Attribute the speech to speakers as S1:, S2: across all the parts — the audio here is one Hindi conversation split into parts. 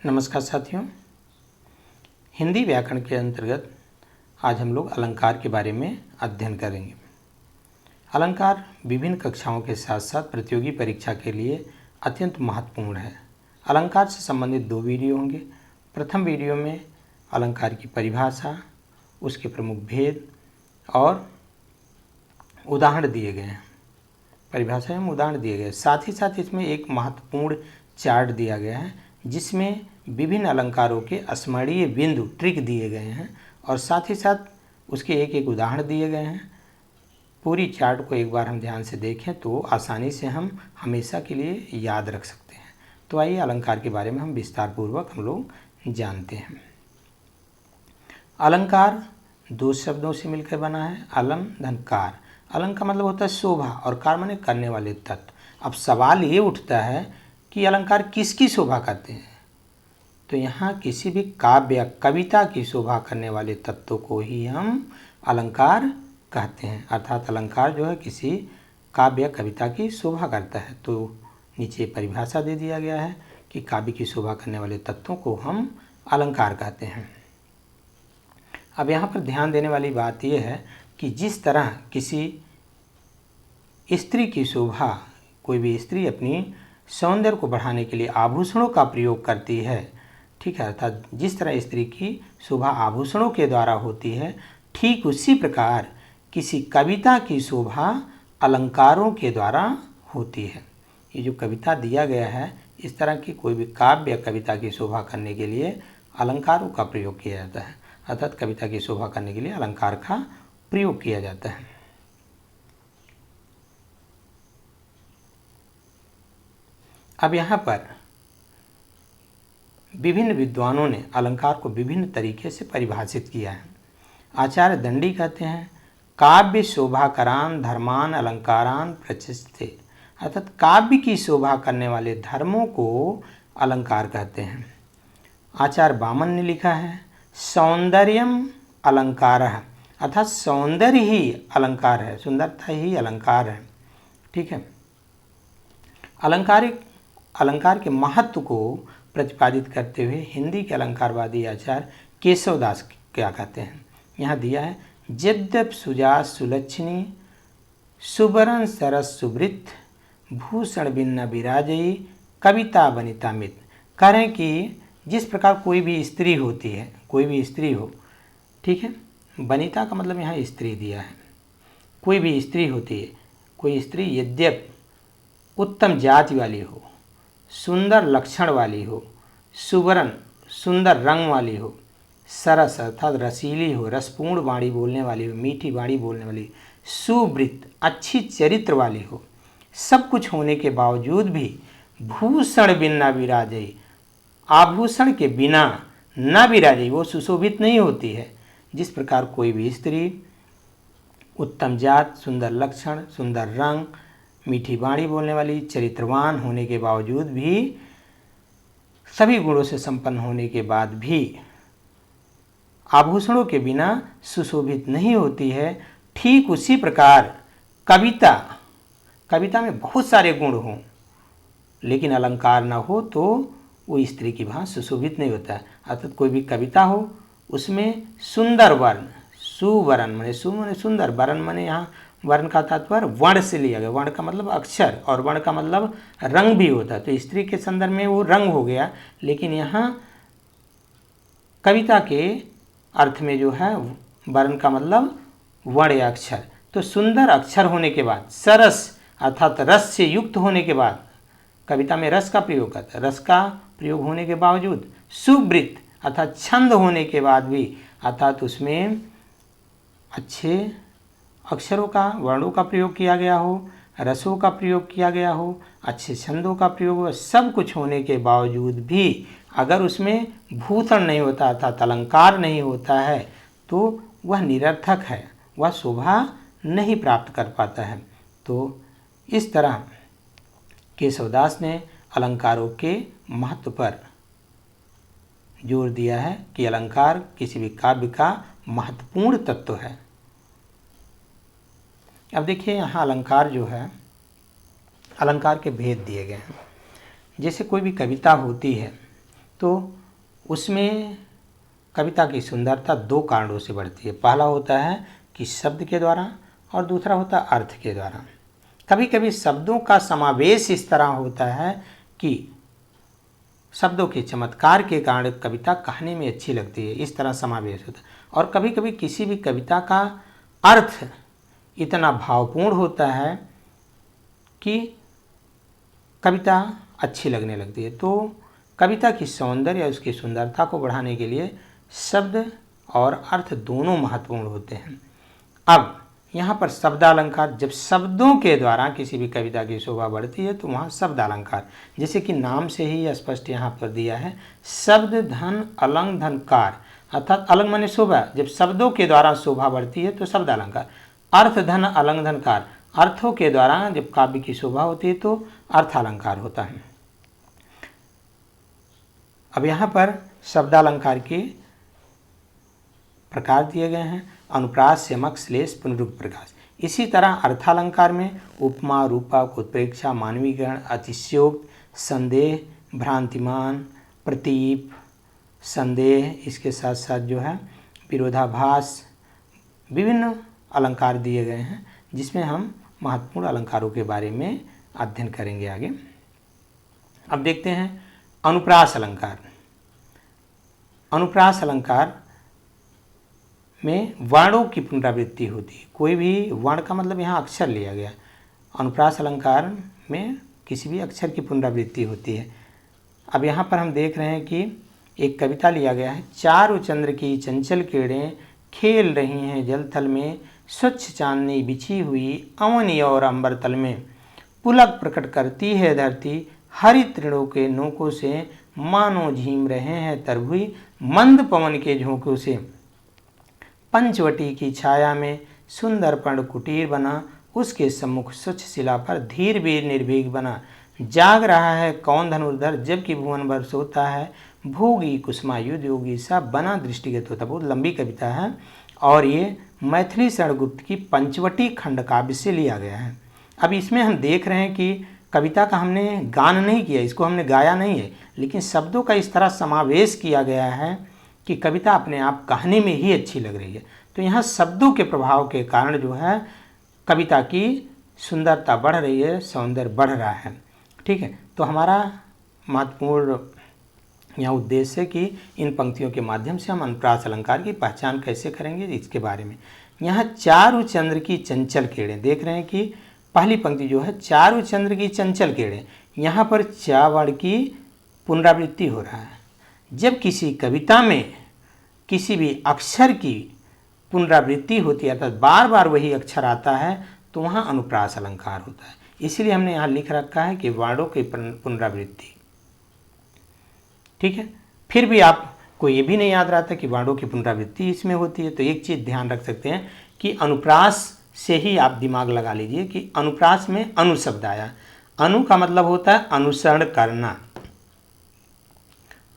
S1: नमस्कार साथियों, हिंदी व्याकरण के अंतर्गत आज हम लोग अलंकार के बारे में अध्ययन करेंगे। अलंकार विभिन्न कक्षाओं के साथ साथ प्रतियोगी परीक्षा के लिए अत्यंत महत्वपूर्ण है। अलंकार से संबंधित 2 वीडियो होंगे। प्रथम वीडियो में अलंकार की परिभाषा, उसके प्रमुख भेद और उदाहरण दिए गए हैं। परिभाषा एवं उदाहरण दिए गए, साथ ही साथ इसमें एक महत्वपूर्ण चार्ट दिया गया है जिसमें विभिन्न अलंकारों के स्मरणीय बिंदु ट्रिक दिए गए हैं और साथ ही साथ उसके एक एक उदाहरण दिए गए हैं। पूरी चार्ट को एक बार हम ध्यान से देखें तो आसानी से हम हमेशा के लिए याद रख सकते हैं। तो आइए अलंकार के बारे में हम विस्तार पूर्वक हम लोग जानते हैं। अलंकार 2 शब्दों से मिलकर बना है, अलम धन कार। अलंग का मतलब होता है शोभा और कार माने करने वाले तत्व। अब सवाल ये उठता है कि अलंकार किसकी शोभा करते हैं, तो यहाँ किसी भी काव्य या कविता की शोभा करने वाले तत्वों को ही हम अलंकार कहते हैं। अर्थात अलंकार जो है किसी काव्य या कविता की शोभा करता है। तो नीचे परिभाषा दे दिया गया है कि काव्य की शोभा करने वाले तत्वों को हम अलंकार कहते हैं। अब यहाँ पर ध्यान देने वाली बात यह है कि जिस तरह किसी स्त्री की शोभा, कोई भी स्त्री अपनी सौंदर्य को बढ़ाने के लिए आभूषणों का प्रयोग करती है, ठीक है, अर्थात जिस तरह स्त्री की शोभा आभूषणों के द्वारा होती है, ठीक उसी प्रकार किसी कविता की शोभा अलंकारों के द्वारा होती है। ये जो कविता दिया गया है, इस तरह की कोई भी काव्य या कविता की शोभा करने के लिए अलंकारों का प्रयोग किया जाता है। अर्थात कविता की शोभा करने के लिए अलंकार का प्रयोग किया जाता है। अब यहाँ पर विभिन्न विद्वानों ने अलंकार को विभिन्न तरीके से परिभाषित किया है। आचार्य दंडी कहते हैं काव्य शोभाकरान धर्मान अलंकारान प्रचिस्ते, अर्थात काव्य की शोभा करने वाले धर्मों को अलंकार कहते हैं। आचार्य वामन ने लिखा है सौंदर्यम अलंकारः, अर्थात सौंदर्य ही अलंकार है, सुंदरता ही अलंकार है। ठीक है। अलंकार के महत्व को प्रतिपादित करते हुए हिंदी के अलंकारवादी आचार्य केशवदास क्या कहते हैं, यहाँ दिया है यद्यप सुजास सुलक्षणी सुबरन सरस सुवृत भूषण भिन्न विराजयी कविता वनिता मित। कह रहे हैं कि जिस प्रकार कोई भी स्त्री होती है, कोई भी स्त्री हो, ठीक है, वनिता का मतलब यहाँ स्त्री दिया है, कोई भी स्त्री होती है, कोई स्त्री यद्यप उत्तम जाति वाली हो, सुंदर लक्षण वाली हो, सुवर्ण सुंदर रंग वाली हो, सरस अर्थात रसीली हो, रसपूर्ण वाणी बोलने वाली हो, मीठी वाणी बोलने वाली, सुवृत अच्छी चरित्र वाली हो, सब कुछ होने के बावजूद भी भूषण बिन न विराजई, आभूषण के बिना न विराजई, वो सुशोभित नहीं होती है। जिस प्रकार कोई भी स्त्री उत्तम जात, सुंदर लक्षण, सुंदर रंग, मीठी वाणी बोलने वाली, चरित्रवान होने के बावजूद भी, सभी गुणों से संपन्न होने के बाद भी आभूषणों के बिना सुशोभित नहीं होती है, ठीक उसी प्रकार कविता में बहुत सारे गुण हों लेकिन अलंकार न हो तो वो स्त्री की भांति सुशोभित नहीं होता है। अर्थात कोई भी कविता हो, उसमें सुंदर वर्ण, सुवर्ण माने सुंदर, वर्ण माने यहाँ वर्ण का तात्पर्य वर्ण से लिया गया। वर्ण का मतलब अक्षर और वर्ण का मतलब रंग भी होता है। तो स्त्री के संदर्भ में वो रंग हो गया, लेकिन यहाँ कविता के अर्थ में जो है वर्ण का मतलब वर्ण या अक्षर। तो सुंदर अक्षर होने के बाद, सरस अर्थात रस से युक्त होने के बाद, कविता में रस का प्रयोग करता है, रस का प्रयोग होने के बावजूद, सुवृत अर्थात छंद होने के बाद भी, अर्थात उसमें अच्छे अक्षरों का, वर्णों का प्रयोग किया गया हो, रसों का प्रयोग किया गया हो, अच्छे छंदों का प्रयोग हो, सब कुछ होने के बावजूद भी अगर उसमें भूषण नहीं होता अर्थात अलंकार नहीं होता है तो वह निरर्थक है, वह शोभा नहीं प्राप्त कर पाता है। तो इस तरह केशवदास ने अलंकारों के महत्व पर जोर दिया है कि अलंकार किसी भी काव्य का महत्वपूर्ण तत्व है। अब देखिए यहाँ अलंकार जो है, अलंकार के भेद दिए गए हैं। जैसे कोई भी कविता होती है तो उसमें कविता की सुंदरता दो कारणों से बढ़ती है। पहला होता है कि शब्द के द्वारा और दूसरा होता है अर्थ के द्वारा। कभी कभी शब्दों का समावेश इस तरह होता है कि शब्दों के चमत्कार के कारण कविता कहने में अच्छी लगती है, इस तरह समावेश होता है। और कभी कभी किसी भी कविता का अर्थ इतना भावपूर्ण होता है कि कविता अच्छी लगने लगती है। तो कविता की सौंदर्य या उसकी सुंदरता को बढ़ाने के लिए शब्द और अर्थ दोनों महत्वपूर्ण होते हैं। अब यहाँ पर शब्दालंकार, जब शब्दों के द्वारा किसी भी कविता की शोभा बढ़ती है तो वहाँ शब्दालंकार, जैसे कि नाम से ही स्पष्ट यहाँ पर दिया है, शब्द धन अलंग धनकार, अर्थात अलंग माने शोभा, जब शब्दों के द्वारा शोभा बढ़ती है तो शब्दालंकार। अर्थ धन अलंग धनकार, अर्थों के द्वारा जब काव्य की शोभा होती है तो अर्थालंकार होता है। अब यहाँ पर शब्दालंकार के प्रकार दिए गए हैं, अनुप्रास, यमक, श्लेष, पुनरुक्त, प्रकाश। इसी तरह अर्थालंकार में उपमा, रूपक, उत्प्रेक्षा, मानवीकरण, अतिशयोक्त, संदेह, भ्रांतिमान, प्रतीप, संदेह, इसके साथ साथ जो है विरोधाभास, विभिन्न अलंकार दिए गए हैं, जिसमें हम महत्वपूर्ण अलंकारों के बारे में अध्ययन करेंगे आगे। अब देखते हैं अनुप्रास अलंकार। अनुप्रास अलंकार में वर्णों की पुनरावृत्ति होती है। कोई भी वर्ण का मतलब यहाँ अक्षर लिया गया। अनुप्रास अलंकार में किसी भी अक्षर की पुनरावृत्ति होती है। अब यहाँ पर हम देख रहे हैं कि एक कविता लिया गया है। चारों चंद्र की चंचल किरणें खेल रही हैं जल थल में, स्वच्छ चांदनी बिछी हुई अवनी और अंबर तल में, पुलक प्रकट करती है धरती हरित तृणों के नोकों से, मानो झीम रहे हैं तरभुई मंद पवन के झोंकों से। पंचवटी की छाया में सुंदर पर्ण कुटीर बना, उसके सम्मुख स्वच्छ शिला पर धीर वीर निर्भीक बना। जाग रहा है कौन धनुर्धर जबकि भुवन भर सोता है, भोगी कुसुमायुध योगी सा बना दृष्टिगत होता। बहुत लंबी कविता है और ये मैथिली शरण गुप्त की पंचवटी खंड काव्य से लिया गया है। अब इसमें हम देख रहे हैं कि कविता का हमने गान नहीं किया, इसको हमने गाया नहीं है, लेकिन शब्दों का इस तरह समावेश किया गया है कि कविता अपने आप कहने में ही अच्छी लग रही है। तो यहाँ शब्दों के प्रभाव के कारण जो है कविता की सुंदरता बढ़ रही है, सौंदर्य बढ़ रहा है। ठीक है, तो हमारा महत्वपूर्ण यहाँ उद्देश्य है कि इन पंक्तियों के माध्यम से हम अनुप्रास अलंकार की पहचान कैसे करेंगे इसके बारे में। यहाँ चारु चंद्र की चंचल किरणें देख रहे हैं कि पहली पंक्ति जो है चारु चंद्र की चंचल किरणें, यहाँ पर चा वर्ण की पुनरावृत्ति हो रहा है। जब किसी कविता में किसी भी अक्षर की पुनरावृत्ति होती है अर्थात बार बार वही अक्षर आता है तो वहाँ अनुप्रास अलंकार होता है। इसलिए हमने यहाँ लिख रखा है कि वर्णों की पुनरावृत्ति। ठीक है, फिर भी आपको ये भी नहीं याद रहता कि वर्णों की पुनरावृत्ति इसमें होती है, तो एक चीज़ ध्यान रख सकते हैं कि अनुप्रास से ही आप दिमाग लगा लीजिए कि अनुप्रास में अनु शब्द आया। अनु का मतलब होता है अनुसरण करना,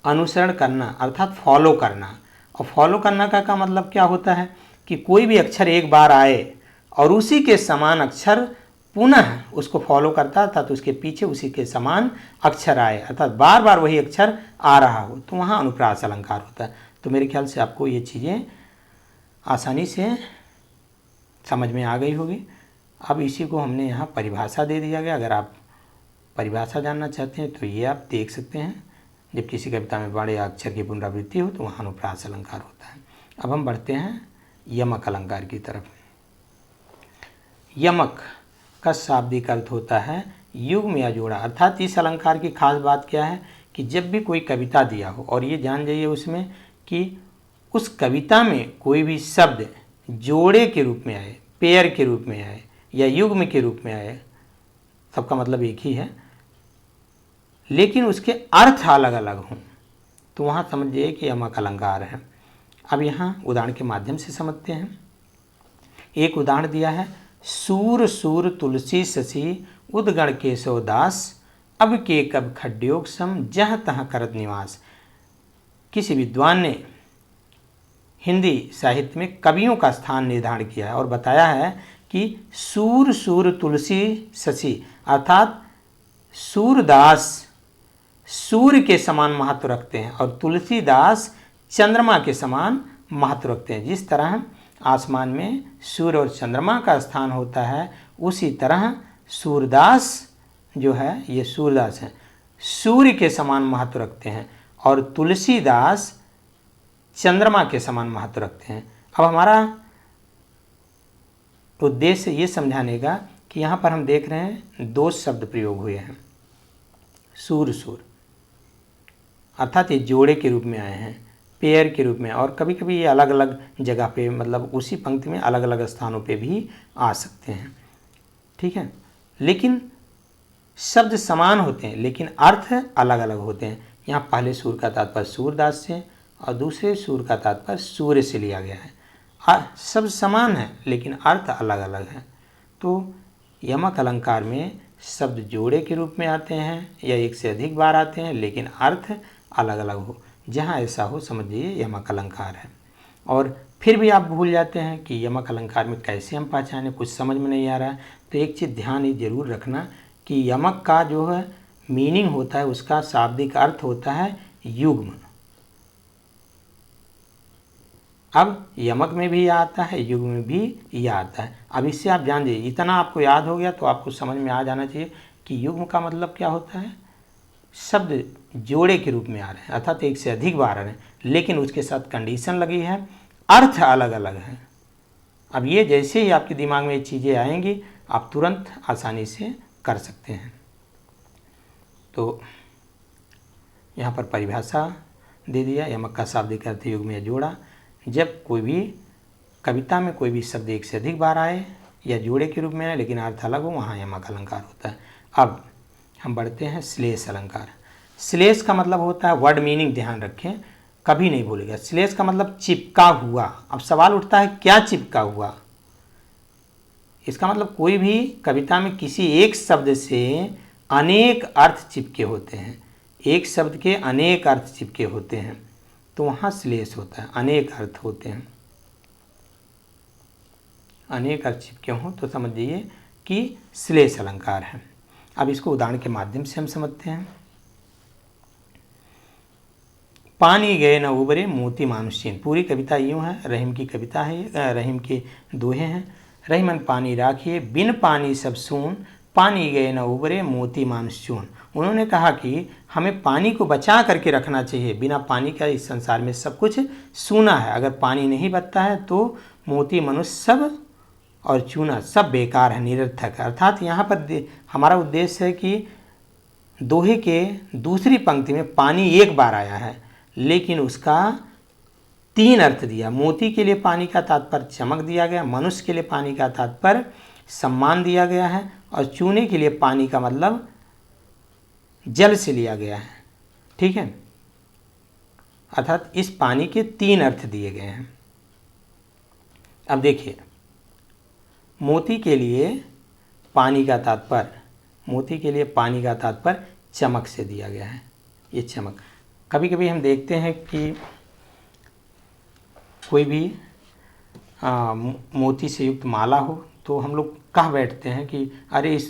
S1: अनुसरण करना अर्थात फॉलो करना। और फॉलो करना का मतलब क्या होता है कि कोई भी अक्षर एक बार आए और उसी के समान अक्षर पुनः उसको फॉलो करता था तो उसके पीछे उसी के समान अक्षर आए अर्थात बार बार वही अक्षर आ रहा हो, तो वहाँ अनुप्रास अलंकार होता है। तो मेरे ख्याल से आपको ये चीज़ें आसानी से समझ में आ गई होगी। अब इसी को हमने यहाँ परिभाषा दे दिया गया। अगर आप परिभाषा जानना चाहते हैं तो ये आप देख सकते हैं। जब किसी कविता में बड़े अक्षर की पुनरावृत्ति हो तो वहाँ अनुप्रास अलंकार होता है। अब हम बढ़ते हैं यमक अलंकार की तरफ। यमक का शाब्दिक अर्थ होता है युग्म या जोड़ा, अर्थात इस अलंकार की खास बात क्या है कि जब भी कोई कविता दिया हो और ये जान जाइए उसमें कि उस कविता में कोई भी शब्द जोड़े के रूप में आए, पेयर के रूप में आए या युग्म के रूप में आए, सबका मतलब एक ही है, लेकिन उसके अर्थ अलग अलग हों तो वहाँ समझिए कि यमक अलंकार है। अब यहाँ उदाहरण के माध्यम से समझते हैं। एक उदाहरण दिया है, सूर सूर तुलसी शशि उदगण केशव दास, अब के कब खड्योग सम जह तह करत निवास। किसी विद्वान ने हिंदी साहित्य में कवियों का स्थान निर्धारण किया है और बताया है कि सूर सूर तुलसी शशि अर्थात सूरदास सूर्य के समान महत्व रखते हैं और तुलसीदास चंद्रमा के समान महत्व रखते हैं। जिस तरह आसमान में सूर्य और चंद्रमा का स्थान होता है, उसी तरह सूरदास जो है, ये सूरदास हैं, सूर्य के समान महत्व रखते हैं और तुलसीदास चंद्रमा के समान महत्व रखते हैं। अब हमारा उद्देश्य ये समझाने का कि यहाँ पर हम देख रहे हैं दो शब्द प्रयोग हुए हैं, सूर सूर, अर्थात ये जोड़े के रूप में आए हैं, पेयर के रूप में, और कभी कभी ये अलग अलग जगह पे, मतलब उसी पंक्ति में अलग अलग स्थानों पे भी आ सकते हैं। ठीक है, लेकिन शब्द समान होते हैं लेकिन अर्थ अलग अलग होते हैं। यहाँ पहले सूर का तात्पर्य सूरदास से और दूसरे सूर का तात्पर्य सूर्य से लिया गया है। शब्द समान है लेकिन अर्थ अलग अलग है। तो यमक अलंकार में शब्द जोड़े के रूप में आते हैं या एक से अधिक बार आते हैं लेकिन अर्थ अलग अलग हो। जहाँ ऐसा हो समझिए यमक अलंकार है। और फिर भी आप भूल जाते हैं कि यमक अलंकार में कैसे हम पहचानें, कुछ समझ में नहीं आ रहा है, तो एक चीज़ ध्यान ही जरूर रखना कि यमक का जो है मीनिंग होता है, उसका शाब्दिक अर्थ होता है युग्म। अब यमक में भी यह आता है, युग्म में भी यह आता है। अब इससे आप जान दीजिए, इतना आपको याद हो गया तो आपको समझ में आ जाना चाहिए कि युग्म का मतलब क्या होता है। शब्द जोड़े के रूप में आ रहे हैं, अर्थात एक से अधिक बार आ रहे हैं, लेकिन उसके साथ कंडीशन लगी है, अर्थ अलग अलग है। अब ये जैसे ही आपके दिमाग में ये चीज़ें आएंगी आप तुरंत आसानी से कर सकते हैं। तो यहाँ पर परिभाषा दे दिया, यमक का शाब्दिक अर्थ युग्म या जोड़ा। जब कोई भी कविता में कोई भी शब्द एक से अधिक बार आए या जोड़े के रूप में आए लेकिन अर्थ अलग हो, वहाँ यमक अलंकार होता है। अब हम बढ़ते हैं श्लेष अलंकार। श्लेष का मतलब होता है, वर्ड मीनिंग ध्यान रखें, कभी नहीं भूलेगा। श्लेष का मतलब चिपका हुआ। अब सवाल उठता है क्या चिपका हुआ। इसका मतलब कोई भी कविता में किसी एक शब्द से अनेक अर्थ चिपके होते हैं, एक शब्द के अनेक अर्थ चिपके होते हैं, तो वहाँ श्लेष होता है। अनेक अर्थ होते हैं, अनेक अर्थ चिपके हों तो समझिए कि श्लेष अलंकार है। अब इसको उदाहरण के माध्यम से हम समझते हैं। पानी गए न उबरे मोती मानुषीन। पूरी कविता यूँ है, रहीम की कविता है, रहीम के दोहे हैं। रहीमन पानी राखिए बिन पानी सब सून, पानी गए न उबरे मोती मानुषून। उन्होंने कहा कि हमें पानी को बचा करके रखना चाहिए, बिना पानी का इस संसार में सब कुछ सूना है। अगर पानी नहीं बचता है तो मोती मनुष्य सब और चूना सब बेकार है, निरर्थक है। अर्थात यहाँ पर हमारा उद्देश्य है कि दोहे के दूसरी पंक्ति में पानी एक बार आया है लेकिन उसका तीन अर्थ दिया। मोती के लिए पानी का तात्पर्य चमक दिया गया, मनुष्य के लिए पानी का तात्पर्य सम्मान दिया गया है, और चूने के लिए पानी का मतलब जल से लिया गया है। ठीक है, अर्थात इस पानी के तीन अर्थ दिए गए हैं। अब देखिए, मोती के लिए पानी का तात्पर्य, मोती के लिए पानी का तात्पर्य चमक से दिया गया है। ये चमक, कभी कभी हम देखते हैं कि कोई भी मोती से युक्त माला हो तो हम लोग कह बैठते हैं कि अरे इस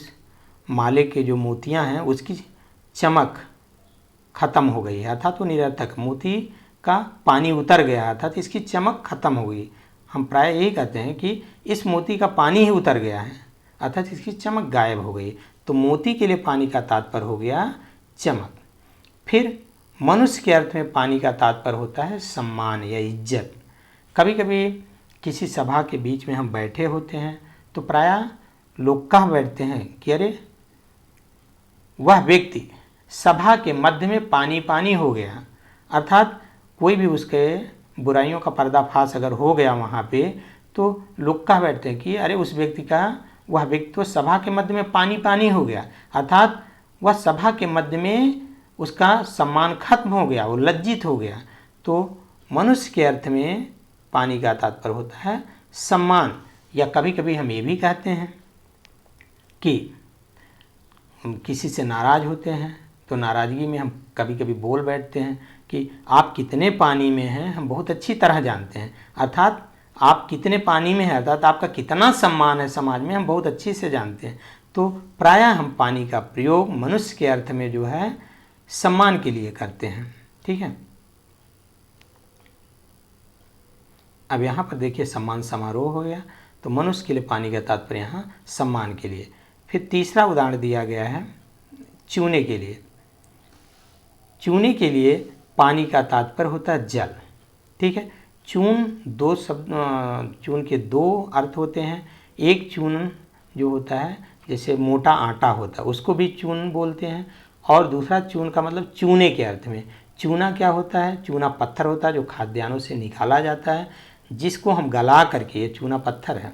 S1: माले के जो मोतियां हैं उसकी चमक खत्म हो गई है, अर्थात वो निरर्थक, मोती का पानी उतर गया, अर्थात इसकी चमक खत्म हो गई। हम प्राय यही कहते हैं कि इस मोती का पानी ही उतर गया है, अर्थात इसकी चमक गायब हो गई। तो मोती के लिए पानी का तात्पर्य हो गया चमक। फिर मनुष्य के अर्थ में पानी का तात्पर्य होता है सम्मान या इज्जत। कभी कभी किसी सभा के बीच में हम बैठे होते हैं तो प्रायः लोग कह बैठते हैं कि अरे वह व्यक्ति सभा के मध्य में पानी पानी हो गया, अर्थात कोई भी उसके बुराइयों का पर्दाफाश अगर हो गया वहाँ पे तो लोग कह बैठते हैं कि अरे उस व्यक्ति का, वह व्यक्ति तो सभा के मध्य में पानी पानी हो गया, अर्थात वह सभा के मध्य में उसका सम्मान खत्म हो गया, वो लज्जित हो गया। तो मनुष्य के अर्थ में पानी का तात्पर्य होता है सम्मान। या कभी कभी हम ये भी कहते हैं कि हम किसी से नाराज़ होते हैं तो नाराज़गी में हम कभी कभी बोल बैठते हैं कि आप कितने पानी में हैं हम बहुत अच्छी तरह जानते हैं, अर्थात आप कितने पानी में हैं, अर्थात आपका कितना सम्मान है समाज में हम बहुत अच्छी से जानते हैं। तो प्रायः हम पानी का प्रयोग मनुष्य के अर्थ में जो है सम्मान के लिए करते हैं। ठीक है, अब यहाँ पर देखिए सम्मान समारोह हो गया, तो मनुष्य के लिए पानी का तात्पर्य यहाँ सम्मान के लिए। फिर तीसरा उदाहरण दिया गया है चूने के लिए। चूने के लिए पानी का तात्पर्य होता है जल। ठीक है, चून के दो अर्थ होते हैं। एक चून जो होता है जैसे मोटा आटा होता है उसको भी चून बोलते हैं, और दूसरा चून का मतलब चूने के अर्थ में। चूना क्या होता है? चूना पत्थर होता है जो खाद्यान्नों से निकाला जाता है, जिसको हम गला करके, ये चूना पत्थर है,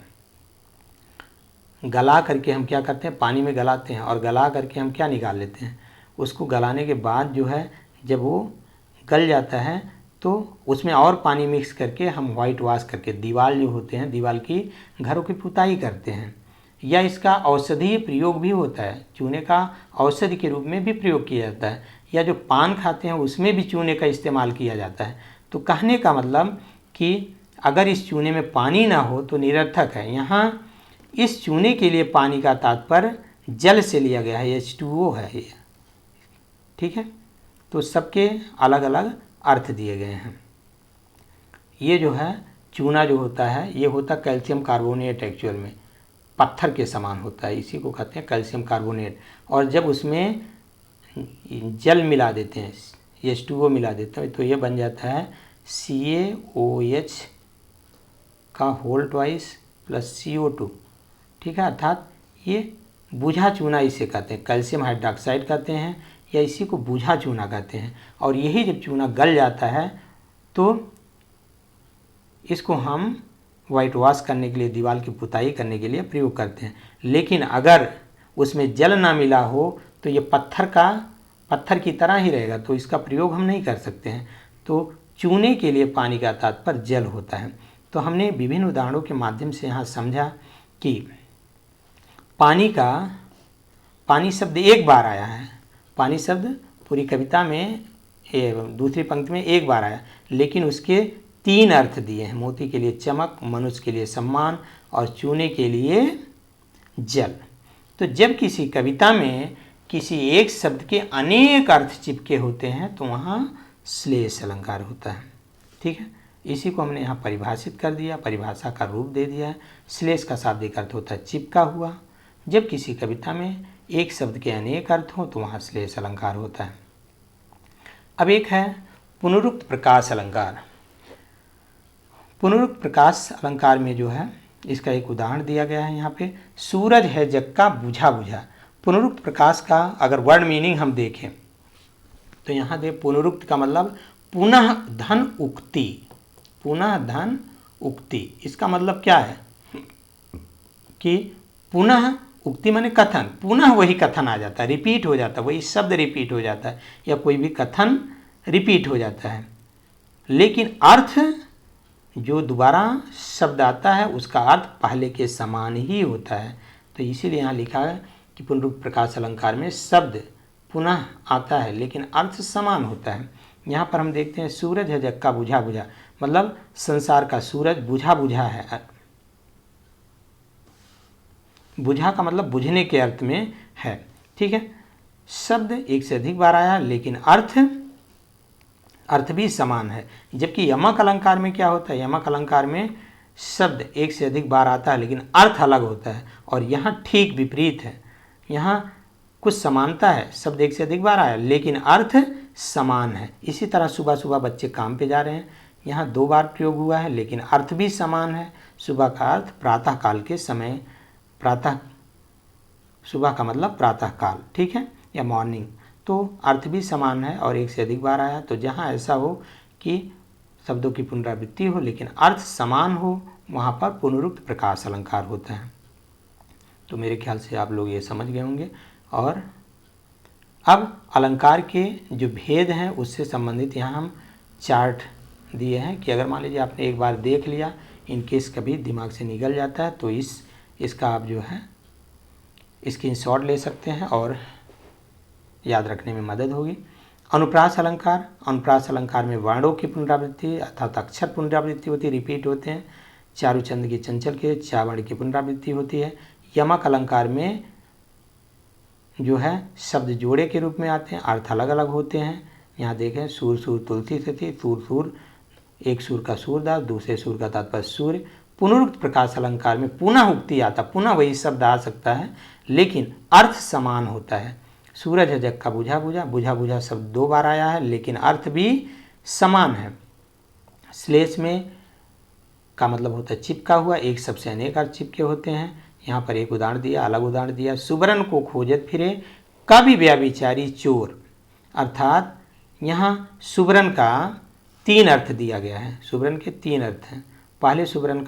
S1: गला करके हम क्या करते हैं, पानी में गलाते हैं, और गला करके हम क्या निकाल लेते हैं, उसको गलाने के बाद जो है जब वो गल जाता है तो उसमें और पानी मिक्स करके हम वाइट वॉश करके दीवार जो होते हैं, दीवार की घरों की पुताई करते हैं। या इसका औषधीय प्रयोग भी होता है, चूने का औषधि के रूप में भी प्रयोग किया जाता है, या जो पान खाते हैं उसमें भी चूने का इस्तेमाल किया जाता है। तो कहने का मतलब कि अगर इस चूने में पानी ना हो तो निरर्थक है। यहाँ इस चूने के लिए पानी का तात्पर्य जल से लिया गया है, H2O है ये। ठीक है, तो सबके अलग अलग अर्थ दिए गए हैं। ये जो है चूना जो होता है ये होता कैल्शियम कार्बोनेट, एक्चुअल में पत्थर के समान होता है, इसी को कहते हैं कैल्शियम कार्बोनेट। और जब उसमें जल मिला देते हैं, H2O मिला देते हैं, तो ये बन जाता है CaOH का होल ट्वाइस प्लस CO2। ठीक है, अर्थात ये बुझा चूना इसे कहते हैं, कैल्शियम हाइड्रोक्साइड कहते हैं, या इसी को बुझा चूना कहते हैं। और यही जब चूना गल जाता है तो इसको हम वाइट वॉश करने के लिए, दीवार की पुताई करने के लिए प्रयोग करते हैं। लेकिन अगर उसमें जल ना मिला हो तो ये पत्थर की तरह ही रहेगा, तो इसका प्रयोग हम नहीं कर सकते हैं। तो चूने के लिए पानी का तात्पर्य जल होता है। तो हमने विभिन्न उदाहरणों के माध्यम से यहाँ समझा कि पानी शब्द एक बार आया है, पानी शब्द पूरी कविता में दूसरी पंक्ति में एक बार आया, लेकिन उसके 3 अर्थ दिए हैं। मोती के लिए चमक, मनुष्य के लिए सम्मान, और चूने के लिए जल। तो जब किसी कविता में किसी एक शब्द के अनेक अर्थ चिपके होते हैं तो वहाँ श्लेष अलंकार होता है। ठीक है, इसी को हमने यहाँ परिभाषित कर दिया, परिभाषा का रूप दे दिया है। श्लेष का शाब्दिक अर्थ होता है चिपका हुआ। जब किसी कविता में एक शब्द के अनेक अर्थ हो तो वहाँ श्लेष अलंकार होता है। अब एक है पुनरुक्त प्रकाश अलंकार। पुनरुक्त प्रकाश अलंकार में जो है इसका एक उदाहरण दिया गया है यहाँ पे, सूरज है जग का बुझा बुझा। पुनरुक्त प्रकाश का अगर वर्ड मीनिंग हम देखें तो यहाँ दे पुनरुक्त का मतलब पुनः धन उक्ति, पुनः धन उक्ति। इसका मतलब क्या है कि पुनः उक्ति माने कथन, पुनः वही कथन आ जाता है, रिपीट हो जाता है, वही शब्द रिपीट हो जाता है, या कोई भी कथन रिपीट हो जाता है, लेकिन अर्थ जो दोबारा शब्द आता है उसका अर्थ पहले के समान ही होता है। तो इसीलिए यहाँ लिखा है कि पुनरुक्त प्रकाश अलंकार में शब्द पुनः आता है लेकिन अर्थ समान होता है। यहाँ पर हम देखते हैं सूरज है जग का बुझा बुझा, मतलब संसार का सूरज बुझा बुझा है। बुझा का मतलब बुझने के अर्थ में है। ठीक है, शब्द एक से अधिक बार आया लेकिन अर्थ भी समान है। जबकि यमक अलंकार में क्या होता है, यमक अलंकार में शब्द एक से अधिक बार आता है लेकिन अर्थ अलग होता है, और यहाँ ठीक विपरीत है। यहाँ कुछ समानता है, शब्द एक से अधिक बार आया लेकिन अर्थ समान है। इसी तरह सुबह सुबह बच्चे काम पे जा रहे हैं, यहाँ 2 बार प्रयोग हुआ है लेकिन अर्थ भी समान है। सुबह का अर्थ प्रातः काल के समय, प्रातः, सुबह का मतलब प्रातः काल, ठीक है, या मॉर्निंग। तो अर्थ भी समान है और एक से अधिक बार आया। तो जहाँ ऐसा हो कि शब्दों की पुनरावृत्ति हो लेकिन अर्थ समान हो, वहाँ पर पुनरुक्त प्रकाश अलंकार होता है। तो मेरे ख्याल से आप लोग ये समझ गए होंगे। और अब अलंकार के जो भेद हैं उससे संबंधित यहाँ हम चार्ट दिए हैं कि अगर मान लीजिए आपने एक बार देख लिया, इनकेस कभी दिमाग से निकल जाता है तो इसका आप जो है स्क्रीनशॉट ले सकते हैं और याद रखने में मदद होगी। अनुप्रास अलंकार, अनुप्रास अलंकार में वर्णों की पुनरावृत्ति अर्थात अक्षर पुनरावृत्ति होती है, रिपीट होते हैं। चारुचंद की चंचल के चावर्ण की पुनरावृत्ति होती है। यमक अलंकार में जो है शब्द जोड़े के रूप में आते हैं, अर्थ अलग अलग होते हैं। यहाँ देखें, सूर सूर तुलसी सती, सूर सूर एक सूर का सूरदास, दूसरे सूर का तात्पर्य सूर्य। पुनरुक्त प्रकाश अलंकार में पुनः उक्ति आता, पुनः वही शब्द आ सकता है लेकिन अर्थ समान होता है। सूरज है जग का बुझा बुझा, बुझा बुझा शब्द 2 बार आया है लेकिन अर्थ भी समान है। श्लेष में का मतलब होता है चिपका हुआ, एक शब्द से अनेक अर्थ चिपके होते हैं। यहाँ पर एक उदाहरण दिया, अलग उदाहरण दिया, सुबरन को खोजत फिरे कवि व्याभिचारी चोर। अर्थात यहाँ सुबरन का 3 अर्थ दिया गया है। सुबरन के 3 अर्थ हैं। पहले सुबरन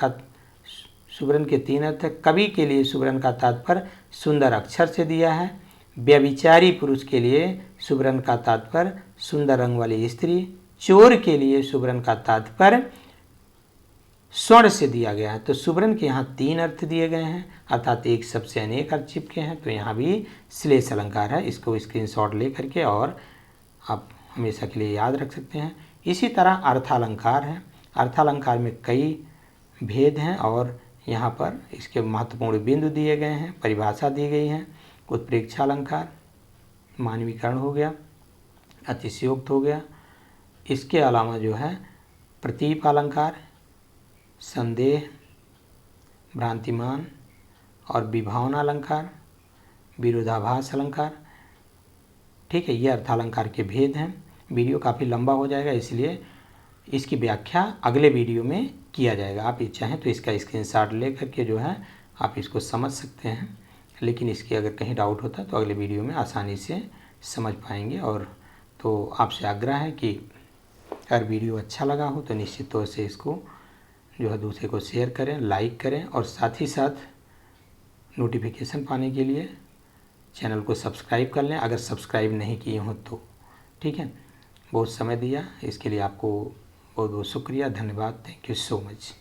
S1: के 3 अर्थ है। कवि के लिए सुबरन का तात्पर्य सुंदर अक्षर से दिया है। व्यभिचारी पुरुष के लिए सुबरन का तात्पर्य सुंदर रंग वाली स्त्री। चोर के लिए सुबरन का तात्पर्य स्वर्ण से दिया गया है। तो सुबरन के यहाँ 3 अर्थ दिए गए हैं, अर्थात एक शब्द से अनेक अर्थ चिपके हैं। तो यहाँ भी श्लेष अलंकार है। इसको स्क्रीनशॉट ले करके और आप हमेशा के लिए याद रख सकते हैं। इसी तरह अर्थालंकार है। अर्थालंकार में कई भेद हैं और यहाँ पर इसके महत्वपूर्ण बिंदु दिए गए हैं, परिभाषा दी गई है। उत्प्रेक्षा अलंकार मानवीकरण हो गया, अतिशयोक्त हो गया। इसके अलावा जो है प्रतीप अलंकार, संदेह, भ्रांतिमान और विभावना अलंकार, विरोधाभास अलंकार। ठीक है, ये अर्थालंकार के भेद हैं। वीडियो काफ़ी लंबा हो जाएगा इसलिए इसकी व्याख्या अगले वीडियो में किया जाएगा। आप ये चाहें तो इसका स्क्रीनशॉट ले करके जो है आप इसको समझ सकते हैं, लेकिन इसकी अगर कहीं डाउट होता है तो अगले वीडियो में आसानी से समझ पाएंगे। और तो आपसे आग्रह है कि अगर वीडियो अच्छा लगा हो तो निश्चित तौर से इसको जो है दूसरे को शेयर करें, लाइक करें और साथ ही साथ नोटिफिकेशन पाने के लिए चैनल को सब्सक्राइब कर लें अगर सब्सक्राइब नहीं किए हों तो। ठीक है, बहुत समय दिया इसके लिए आपको बहुत बहुत शुक्रिया, धन्यवाद, थैंक यू सो मच।